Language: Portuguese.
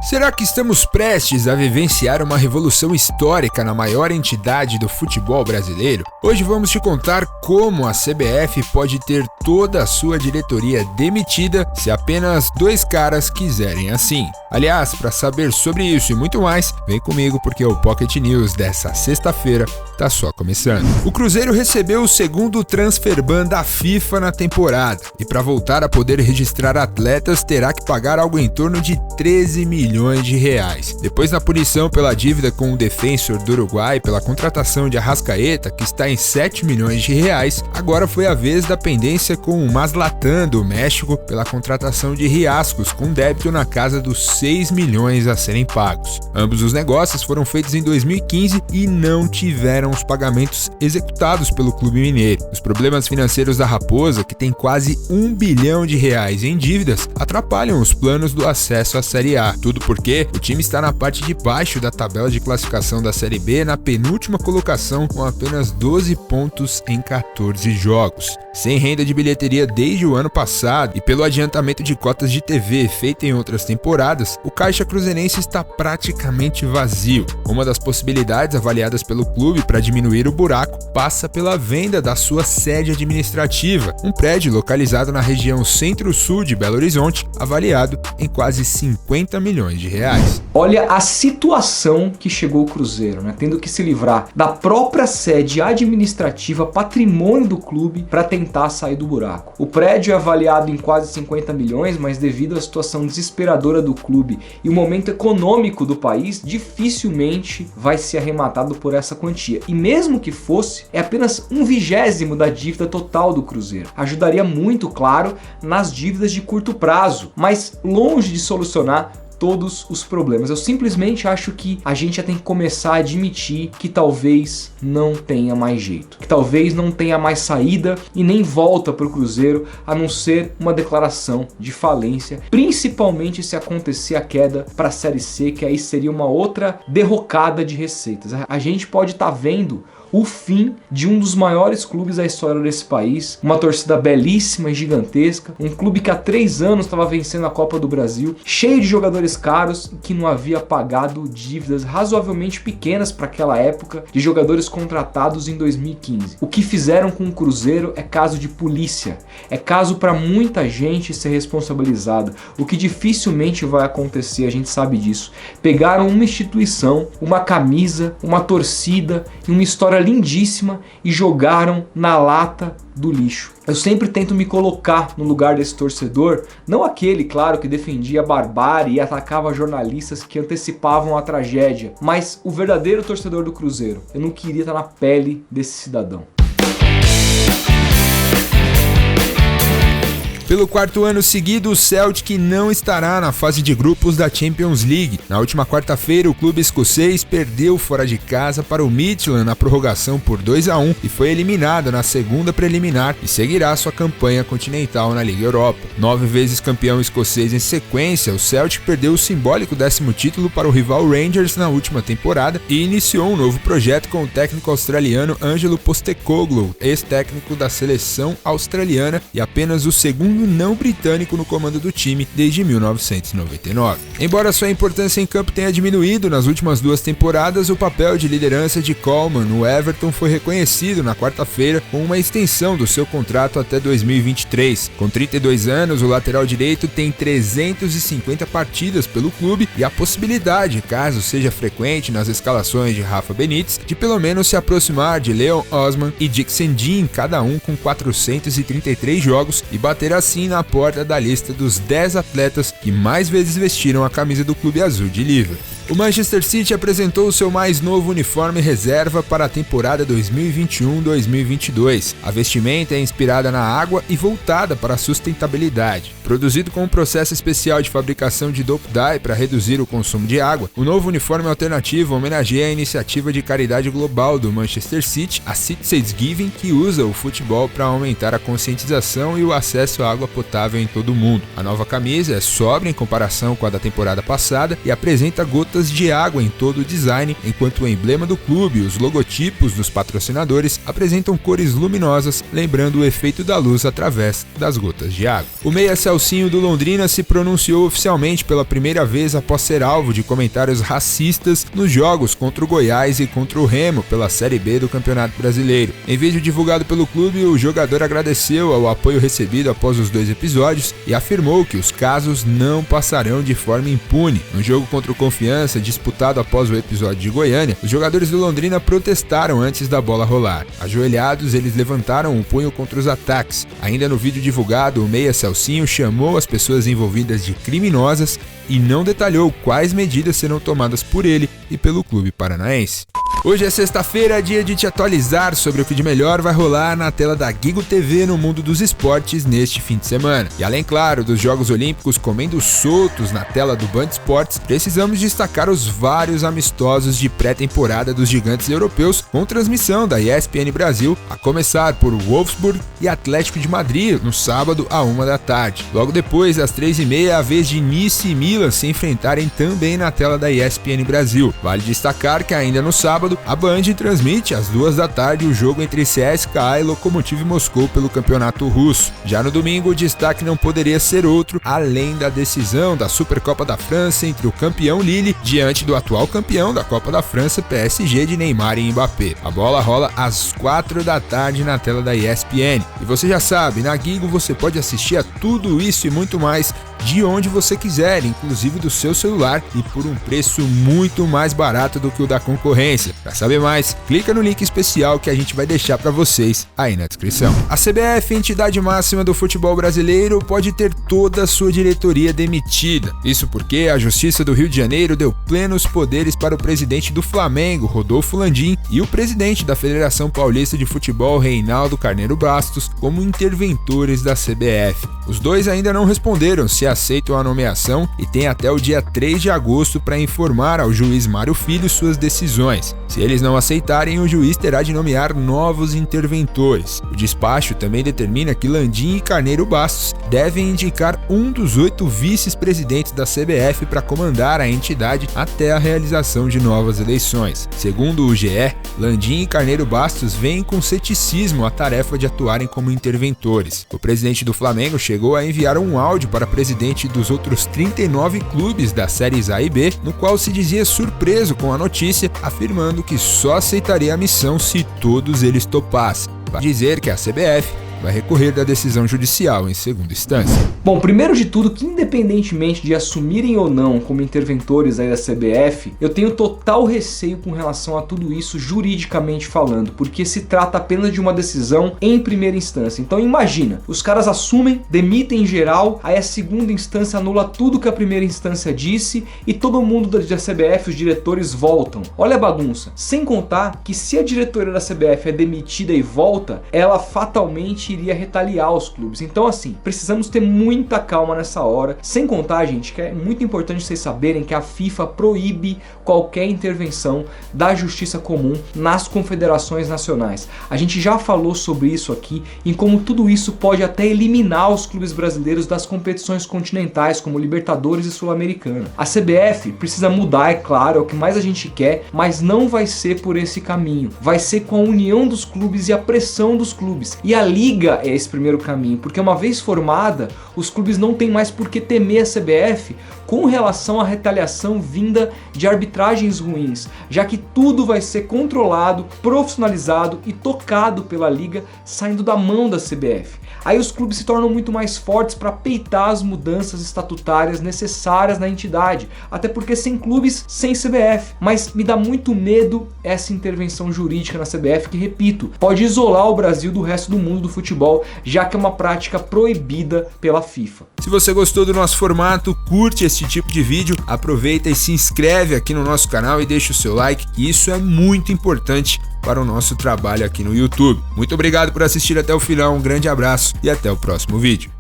Será que estamos prestes a vivenciar uma revolução histórica na maior entidade do futebol brasileiro? Hoje vamos te contar como a CBF pode ter toda a sua diretoria demitida se apenas 2 caras quiserem assim. Aliás, para saber sobre isso e muito mais, vem comigo porque o Pocket News dessa sexta-feira tá só começando. O Cruzeiro recebeu o segundo transfer ban da FIFA na temporada e para voltar a poder registrar atletas terá que pagar algo em torno de 13 milhões de reais. Depois da punição pela dívida com o Defensor do Uruguai pela contratação de Arrascaeta, que está em 7 milhões de reais, agora foi a vez da pendência com o Mazatlán do México pela contratação de Riascos, com débito na casa dos 6 milhões a serem pagos. Ambos os negócios foram feitos em 2015 e não tiveram os pagamentos executados pelo clube mineiro. Os problemas financeiros da Raposa, que tem quase 1 bilhão de reais em dívidas, atrapalham os planos do acesso à Série A. Tudo porque o time está na parte de baixo da tabela de classificação da Série B, na penúltima colocação, com apenas 12 pontos em 14 jogos. Sem renda de bilheteria desde o ano passado e pelo adiantamento de cotas de TV feito em outras temporadas, o caixa cruzeirense está praticamente vazio. Uma das possibilidades avaliadas pelo clube para diminuir o buraco passa pela venda da sua sede administrativa, um prédio localizado na região centro-sul de Belo Horizonte, avaliado em quase 50 milhões de reais. Olha a situação que chegou o Cruzeiro, né? Tendo que se livrar da própria sede administrativa, patrimônio do clube, para tentar sair do buraco. O prédio é avaliado em quase 50 milhões, mas devido à situação desesperadora do clube e o momento econômico do país, dificilmente vai ser arrematado por essa quantia. E mesmo que fosse, é apenas 1/20 da dívida total do Cruzeiro. Ajudaria muito, claro, nas dívidas de curto prazo, mas longe de solucionar todos os problemas. Eu simplesmente acho que a gente já tem que começar a admitir que talvez não tenha mais jeito, que talvez não tenha mais saída e nem volta para o Cruzeiro, a não ser uma declaração de falência, principalmente se acontecer a queda para a Série C, que aí seria uma outra derrocada de receitas. A gente pode estar vendo o fim de um dos maiores clubes da história desse país, uma torcida belíssima e gigantesca, um clube que há 3 anos estava vencendo a Copa do Brasil, cheio de jogadores caros e que não havia pagado dívidas razoavelmente pequenas para aquela época de jogadores contratados em 2015. O que fizeram com o Cruzeiro é caso de polícia, é caso para muita gente ser responsabilizada, o que dificilmente vai acontecer, a gente sabe disso. Pegaram uma instituição, uma camisa, uma torcida e uma história lindíssima e jogaram na lata do lixo. Eu sempre tento me colocar no lugar desse torcedor, não aquele, claro, que defendia a barbárie e atacava jornalistas que antecipavam a tragédia, mas o verdadeiro torcedor do Cruzeiro. Eu não queria estar na pele desse cidadão. Pelo 4º ano seguido, o Celtic não estará na fase de grupos da Champions League. Na última quarta-feira, o clube escocês perdeu fora de casa para o Midtjylland na prorrogação por 2-1 e foi eliminado na segunda preliminar e seguirá sua campanha continental na Liga Europa. 9 vezes campeão escocês em sequência, o Celtic perdeu o simbólico 10º título para o rival Rangers na última temporada e iniciou um novo projeto com o técnico australiano Angelo Postecoglou, ex-técnico da seleção australiana e apenas o segundo não britânico no comando do time desde 1999. Embora sua importância em campo tenha diminuído nas últimas 2 temporadas, o papel de liderança de Coleman no Everton foi reconhecido na quarta-feira com uma extensão do seu contrato até 2023. Com 32 anos, o lateral direito tem 350 partidas pelo clube e a possibilidade, caso seja frequente nas escalações de Rafa Benítez, de pelo menos se aproximar de Leon Osman e Dixon Dean, cada um com 433 jogos, e bater assim na porta da lista dos 10 atletas que mais vezes vestiram a camisa do clube azul de Liverpool. O Manchester City apresentou o seu mais novo uniforme reserva para a temporada 2021-2022. A vestimenta é inspirada na água e voltada para a sustentabilidade. Produzido com um processo especial de fabricação de dope dye para reduzir o consumo de água, o novo uniforme alternativo homenageia a iniciativa de caridade global do Manchester City, a Citizens Giving, que usa o futebol para aumentar a conscientização e o acesso à água potável em todo o mundo. A nova camisa é sóbria em comparação com a da temporada passada e apresenta gotas gotas de água em todo o design, enquanto o emblema do clube e os logotipos dos patrocinadores apresentam cores luminosas, lembrando o efeito da luz através das gotas de água. O meia Celcinho do Londrina se pronunciou oficialmente pela primeira vez após ser alvo de comentários racistas nos jogos contra o Goiás e contra o Remo pela Série B do Campeonato Brasileiro. Em vídeo divulgado pelo clube, o jogador agradeceu ao apoio recebido após os 2 episódios e afirmou que os casos não passarão de forma impune. No jogo contra o Confiança, disputado após o episódio de Goiânia, os jogadores do Londrina protestaram antes da bola rolar. Ajoelhados, eles levantaram o punho contra os ataques. Ainda no vídeo divulgado, o meia Celcinho chamou as pessoas envolvidas de criminosas e não detalhou quais medidas serão tomadas por ele e pelo clube paranaense. Hoje é sexta-feira, dia de te atualizar sobre o que de melhor vai rolar na tela da Gigo TV no mundo dos esportes neste fim de semana. E além, claro, dos Jogos Olímpicos comendo soltos na tela do Band Esportes, precisamos destacar os vários amistosos de pré-temporada dos gigantes europeus com transmissão da ESPN Brasil, a começar por Wolfsburg e Atlético de Madrid no sábado à 1 da tarde. Logo depois, às 3h30, a vez de Nice e Milan se enfrentarem também na tela da ESPN Brasil. Vale destacar que ainda no sábado, a Band transmite às 2 da tarde o jogo entre CSKA e Lokomotiv Moscou pelo campeonato russo. Já no domingo, o destaque não poderia ser outro, além da decisão da Supercopa da França entre o campeão Lille diante do atual campeão da Copa da França, PSG, de Neymar e Mbappé. A bola rola às 4 da tarde na tela da ESPN. E você já sabe, na Gigo você pode assistir a tudo isso e muito mais de onde você quiser, inclusive do seu celular, e por um preço muito mais barato do que o da concorrência. Para saber mais, clica no link especial que a gente vai deixar para vocês aí na descrição. A CBF, entidade máxima do futebol brasileiro, pode ter toda a sua diretoria demitida. Isso porque a Justiça do Rio de Janeiro deu plenos poderes para o presidente do Flamengo, Rodolfo Landim, e o presidente da Federação Paulista de Futebol, Reinaldo Carneiro Bastos, como interventores da CBF. Os dois ainda não responderam se aceitam a nomeação e têm até o dia 3 de agosto para informar ao juiz Mário Filho suas decisões. Se eles não aceitarem, o juiz terá de nomear novos interventores. O despacho também determina que Landim e Carneiro Bastos devem indicar um dos 8 vice-presidentes da CBF para comandar a entidade até a realização de novas eleições. Segundo o GE, Landim e Carneiro Bastos veem com ceticismo a tarefa de atuarem como interventores. O presidente do Flamengo chegou a enviar um áudio para o presidente dos outros 39 clubes das séries A e B, no qual se dizia surpreso com a notícia, afirmando que só aceitaria a missão se todos eles topassem. Vai dizer que a CBF vai recorrer da decisão judicial em segunda instância. Bom, primeiro de tudo, que independentemente de assumirem ou não como interventores aí da CBF, eu tenho total receio com relação a tudo isso juridicamente falando, porque se trata apenas de uma decisão em primeira instância. Então imagina, os caras assumem, demitem em geral, aí a segunda instância anula tudo que a primeira instância disse e todo mundo da CBF, os diretores, voltam. Olha a bagunça. Sem contar que se a diretoria da CBF é demitida e volta, ela fatalmente iria retaliar os clubes. Então assim, precisamos ter muita calma nessa hora. Sem contar, gente, que é muito importante vocês saberem que a FIFA proíbe qualquer intervenção da justiça comum nas confederações nacionais. A gente já falou sobre isso aqui e como tudo isso pode até eliminar os clubes brasileiros das competições continentais como Libertadores e Sul-Americana. A CBF precisa mudar, é claro, é o que mais a gente quer, mas não vai ser por esse caminho. Vai ser com a união dos clubes e a pressão dos clubes. E a Liga é esse primeiro caminho, porque uma vez formada, os clubes não têm mais por que temer a CBF com relação à retaliação vinda de arbitragens ruins, já que tudo vai ser controlado, profissionalizado e tocado pela Liga, saindo da mão da CBF. Aí os clubes se tornam muito mais fortes para peitar as mudanças estatutárias necessárias na entidade, até porque sem clubes, sem CBF. Mas me dá muito medo essa intervenção jurídica na CBF que, repito, pode isolar o Brasil do resto do mundo do futebol, já que é uma prática proibida pela FIFA. Se você gostou do nosso formato, curte esse tipo de vídeo, aproveita e se inscreve aqui no nosso canal e deixa o seu like, que isso é muito importante para o nosso trabalho aqui no YouTube. Muito obrigado por assistir até o final, um grande abraço e até o próximo vídeo.